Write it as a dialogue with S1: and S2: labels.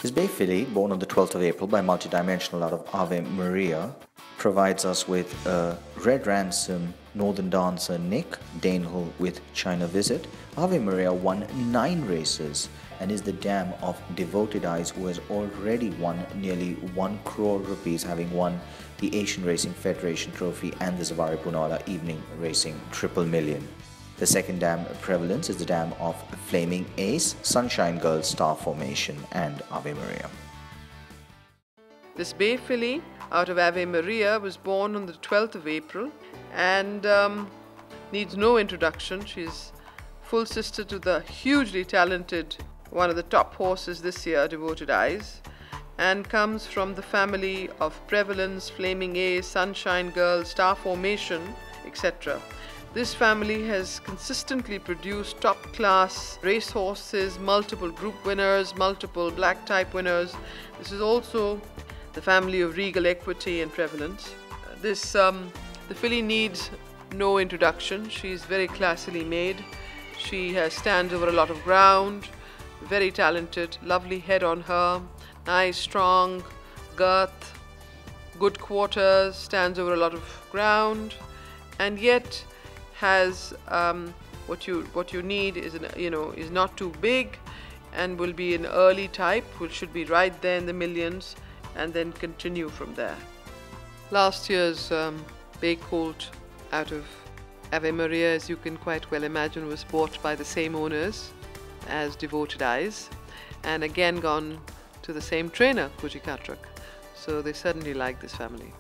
S1: This bay filly, born on the 12th of April by Multidimensional out of Ave Maria, provides us with a Red Ransom Northern Dancer Nick, Danehill with China Visit. Ave Maria won 9 races and is the dam of Devoted Eyes, who has already won nearly 1 crore rupees, having won the Asian Racing Federation Trophy and the Zawari Poonawalla Evening Racing Triple Million. The second dam prevalence is the dam of Flaming Ace, Sunshine Girl, Star Formation and Ave Maria.
S2: This bay filly out of Ave Maria was born on the 12th of April and needs no introduction. She's full sister to the hugely talented, one of the top horses this year, Devoted Eyes, and comes from the family of Prevalence, Flaming Ace, Sunshine Girl, Star Formation, etc. This family has consistently produced top-class racehorses, multiple group winners, multiple black type winners. This is also the family of Regal Equity and Prevalence. The filly needs no introduction. She's very classily made. She stands over a lot of ground, very talented, lovely head on her, nice, strong girth, good quarters, stands over a lot of ground, and yet has what you need is not too big, and will be an early type, which should be right there in the millions, and then continue from there. Last year's bay colt out of Ave Maria, as you can quite well imagine, was bought by the same owners as Devoted Eyes, and again gone to the same trainer, Kuji Katrak. So they certainly like this family.